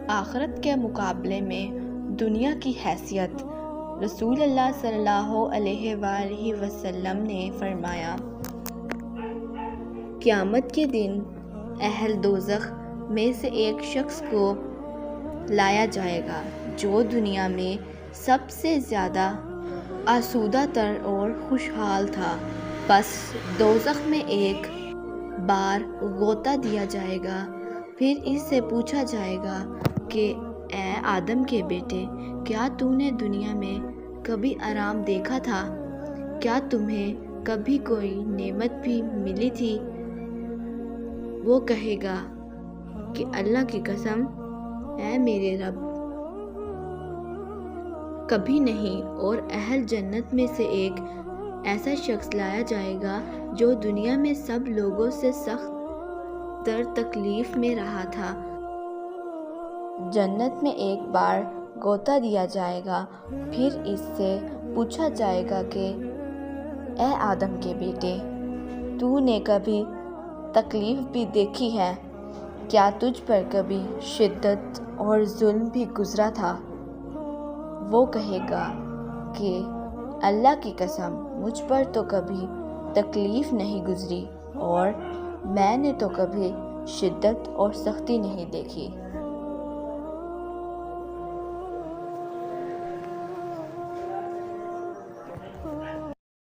آخرت کے مقابلے میں دنیا کی حیثیت۔ رسول اللہ صلی اللہ علیہ وآلہ وسلم نے فرمایا، قیامت کے دن اہل دوزخ میں سے ایک شخص کو لایا جائے گا جو دنیا میں سب سے زیادہ آسودہ تر اور خوشحال تھا۔ پس دوزخ میں ایک بار غوطہ دیا جائے گا، پھر اس سے پوچھا جائے گا کہ اے آدم کے بیٹے، کیا تو نے دنیا میں کبھی آرام دیکھا تھا؟ کیا تمہیں کبھی کوئی نعمت بھی ملی تھی؟ وہ کہے گا کہ اللہ کی قسم، اے میرے رب، کبھی نہیں۔ اور اہل جنت میں سے ایک ایسا شخص لایا جائے گا جو دنیا میں سب لوگوں سے سخت تر تکلیف میں رہا تھا۔ جنت میں ایک بار غوطہ دیا جائے گا، پھر اس سے پوچھا جائے گا کہ اے آدم کے بیٹے، تو نے کبھی تکلیف بھی دیکھی ہے؟ کیا تجھ پر کبھی شدت اور ظلم بھی گزرا تھا؟ وہ کہے گا کہ اللہ کی قسم، مجھ پر تو کبھی تکلیف نہیں گزری اور میں نے تو کبھی شدت اور سختی نہیں دیکھی۔